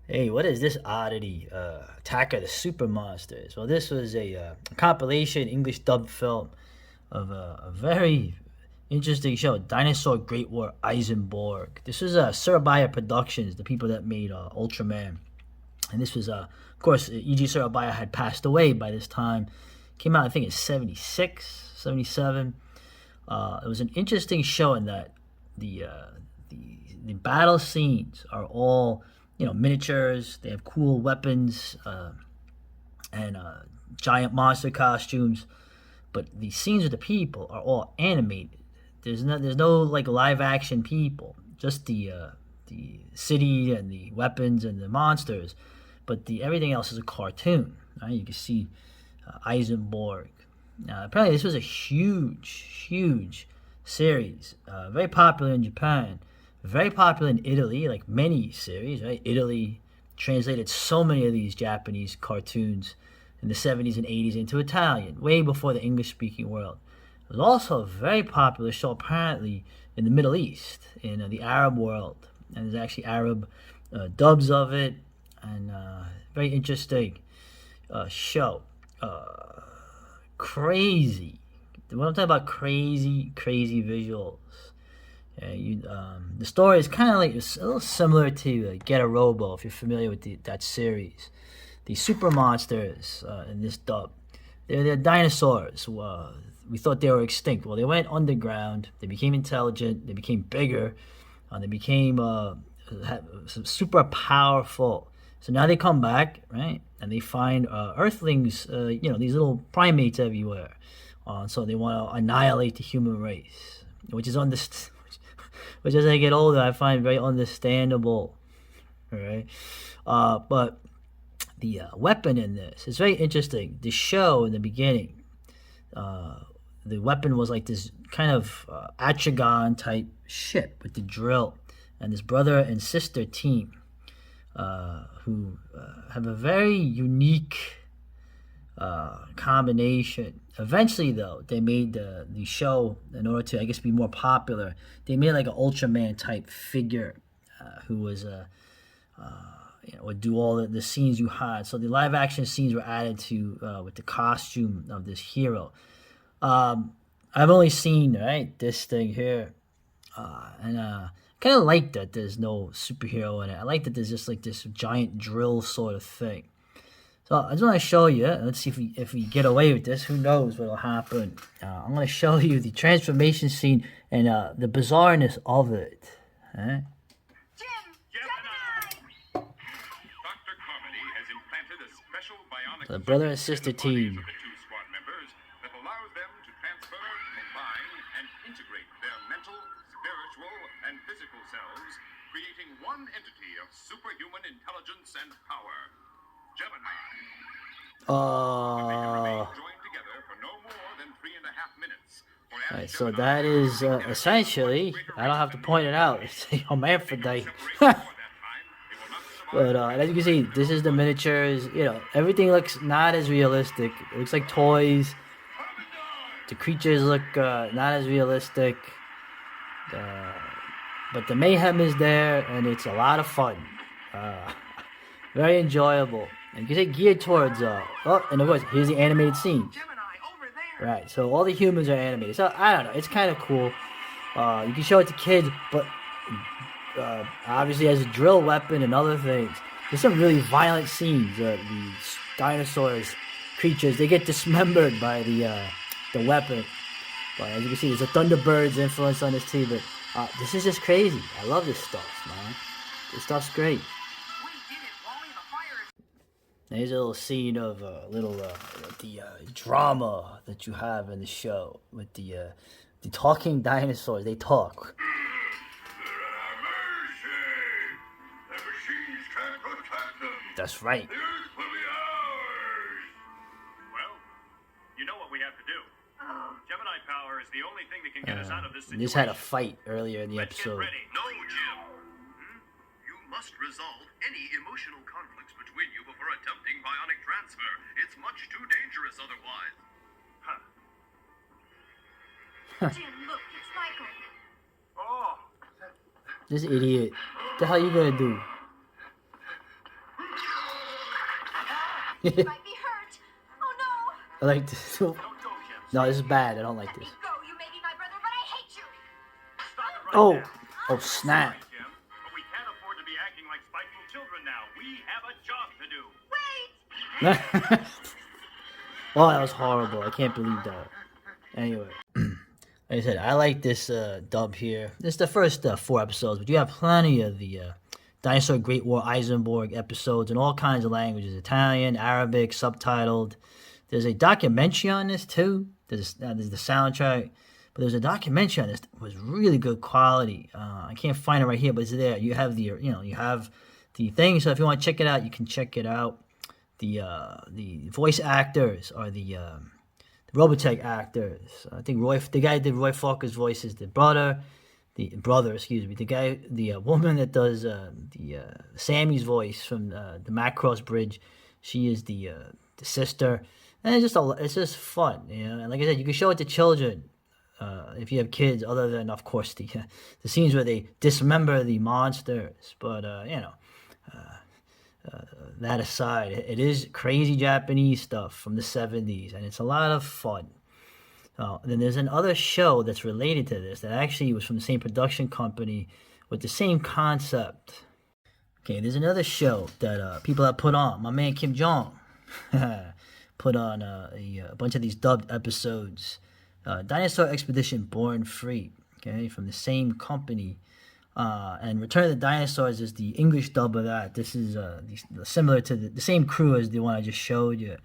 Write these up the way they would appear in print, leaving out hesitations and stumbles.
Hey, what is this oddity? Attack of the Super Monsters. Well, this was a compilation English dubbed film of a very interesting show, Dinosaur Great War Aizenborg. This was Surabaya Productions, the people that made Ultraman. And this was, of course, E.G. Surabaya had passed away by this time. Came out, I think, in 76, 77. It was an interesting show in that the, uh, the the battle scenes are all miniatures. They have cool weapons and giant monster costumes, but the scenes with the people are all animated. There's no like live action people. Just the city and the weapons and the monsters, but the everything else is a cartoon. Right? You can see Eisenborg. Apparently, this was a huge series. Very popular in Japan. Very popular in Italy, like many series, right? Italy translated so many of these Japanese cartoons in the 70s and 80s into Italian, way before the English speaking world. It was also a very popular show, apparently, in the Middle East, in the Arab world. And there's actually Arab dubs of it, and very interesting show. Crazy. When I'm talking about crazy visuals. The story is kind of like it's a little similar to Get a Robo if you're familiar with that series. The super monsters in this dub, they're dinosaurs. We thought they were extinct. Well, they went underground. They became intelligent. They became bigger. They became super powerful. So now they come back, right? And they find Earthlings, these little primates everywhere. So they want to annihilate the human race, which is which as I get older, I find very understandable. Right? But the weapon in this is very interesting. The show in the beginning, the weapon was like this kind of Atragon type ship with the drill, and this brother and sister team who have a very unique combination. Eventually, though, they made the show in order to, I guess, be more popular. They made like an Ultraman type figure who was would do all the scenes you had. So the live action scenes were added to with the costume of this hero. I've only seen this thing here, and kind of like that there's no superhero in it. I like that there's just like this giant drill sort of thing. So I just want to show you. Let's see if we get away with this. Who knows what'll happen? I'm going to show you the transformation scene and the bizarreness of it. Huh? The brother and sister team. Creating one entity of superhuman intelligence and power. Gemini. Alright, so that is essentially, I don't have to point it out, it's a hermaphrodite. But as you can see, this is the miniatures. Everything looks not as realistic. It looks like toys. The creatures look not as realistic. But the mayhem is there, and it's a lot of fun. Very enjoyable. And you can say geared towards, and of course, here's the animated scenes. Right, so all the humans are animated. So, I don't know, it's kind of cool. You can show it to kids, but obviously as a drill weapon and other things. There's some really violent scenes. The dinosaurs, creatures, they get dismembered by the weapon. But as you can see, there's a Thunderbird's influence on this too, but this is just crazy. I love this stuff, man. This stuff's great. There's a little scene of the drama that you have in the show with the talking dinosaurs. They talk. That's right. Well, you know what we have to do. Gemini power is the only thing that can get us out of this situation. They just had a fight earlier in the episode. Get ready. No, Jim. You must resolve any emotional conflicts between you before attempting bionic transfer. It's much too dangerous otherwise. Jim, look, it's Michael. Oh. This idiot. What the hell are you gonna do? You might be hurt. Oh no. I like this. Don't go, Kim. No, this is bad. I don't like Let me this. go. You may be my brother, but I hate you. Stop it right Oh, now. oh snap. Sorry, Kim, but we can't afford to be acting like spiteful children now. We have a job to do. Wait. Oh, that was horrible. I can't believe that. Anyway, like I said, I like this dub here. This is the first 4 episodes, but you have plenty of the Dinosaur Great War Aizenborg episodes in all kinds of languages: Italian, Arabic, subtitled. There's a documentary on this too. There's the soundtrack, but there's a documentary on this that was really good quality. I can't find it right here, but it's there. You have you have the thing. So if you want to check it out, you can check it out. The voice actors are the Robotech actors. I think the guy that did Roy Falker's voice is the brother, excuse me, the woman that does Sammy's voice from the Macross Bridge. She is the sister, and it's just fun, And like I said, you can show it to children if you have kids. Other than, of course, the scenes where they dismember the monsters, but that aside, it is crazy Japanese stuff from the 70s, and it's a lot of fun. Then there's another show that's related to this that actually was from the same production company with the same concept. Okay, there's another show that people have put on. My man Kim Jong put on a bunch of these dubbed episodes. Dinosaur Expedition Born Free, okay, from the same company. And Return of the Dinosaurs is the English dub of that. This is similar to the same crew as the one I just showed you.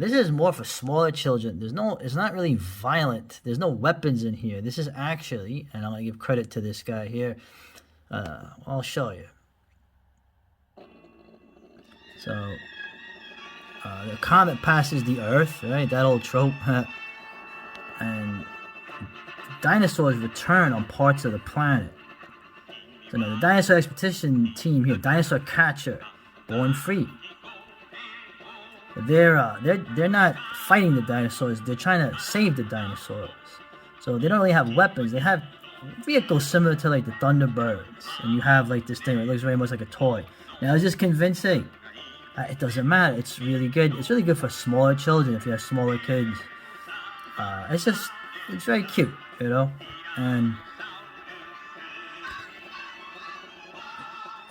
This is more for smaller children. It's not really violent. There's no weapons in here. This is actually, and I'm gonna give credit to this guy here. I'll show you. So, the comet passes the Earth, right? That old trope, and dinosaurs return on parts of the planet. So now the Dinosaur Expedition team here, Dinosaur Catcher, Born Free. They're not fighting the dinosaurs. They're trying to save the dinosaurs. So they don't really have weapons. They have vehicles similar to like the Thunderbirds, and you have like this thing that looks very much like a toy. Now, is this convincing? It doesn't matter. It's really good. It's really good for smaller children if you have smaller kids. It's very cute, and.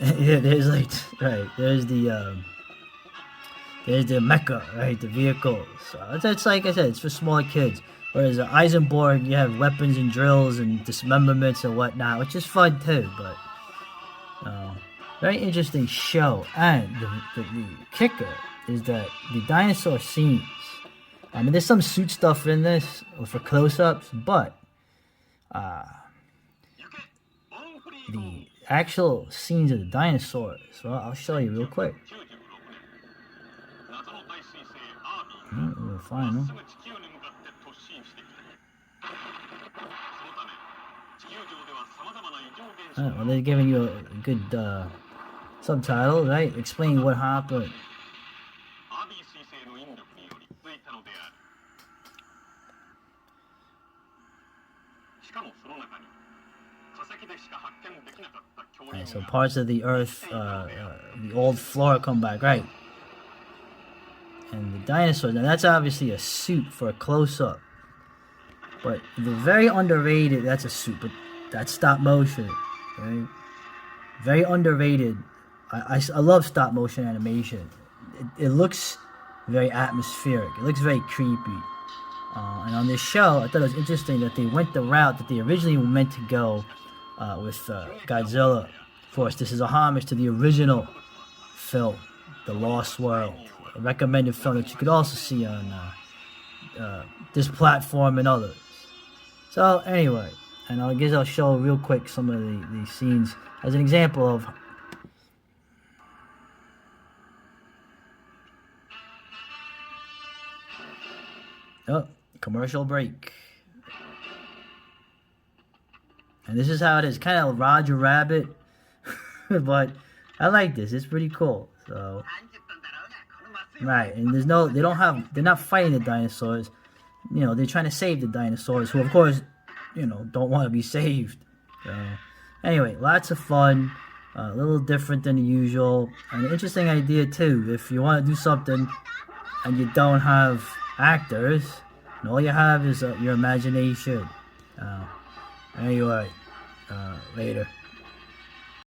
Yeah, there's there's the mecha, right, the vehicles. It's like I said, it's for smaller kids. Whereas Eisenborg, you have weapons and drills and dismemberments and whatnot, which is fun too. But very interesting show. And the kicker is that the dinosaur scenes. I mean, there's some suit stuff in this for close-ups, but the actual scenes of the dinosaurs. Well, I'll show you real quick. We'll find them. Well, they're giving you a good subtitle, right? Explaining what happened. Right, so parts of the Earth, the old flora come back, right? And the dinosaurs, now that's obviously a suit for a close-up. But the very underrated, that's a suit, but that's stop motion, right? Very underrated. I love stop motion animation. It looks very atmospheric. It looks very creepy. And on this show, I thought it was interesting that they went the route that they originally were meant to go with Godzilla. Of course, this is a homage to the original film, The Lost World. A recommended film that you could also see on this platform and others. So anyway, and I guess I'll show real quick some of the scenes as an example of. Oh, commercial break. And this is how it is, kind of Roger Rabbit, but I like this. It's pretty cool. So, right, and they're not fighting the dinosaurs. They're trying to save the dinosaurs, who of course, don't want to be saved. So, anyway, lots of fun. A little different than the usual. An interesting idea too. If you want to do something and you don't have actors, and all you have is your imagination. There you are. Later.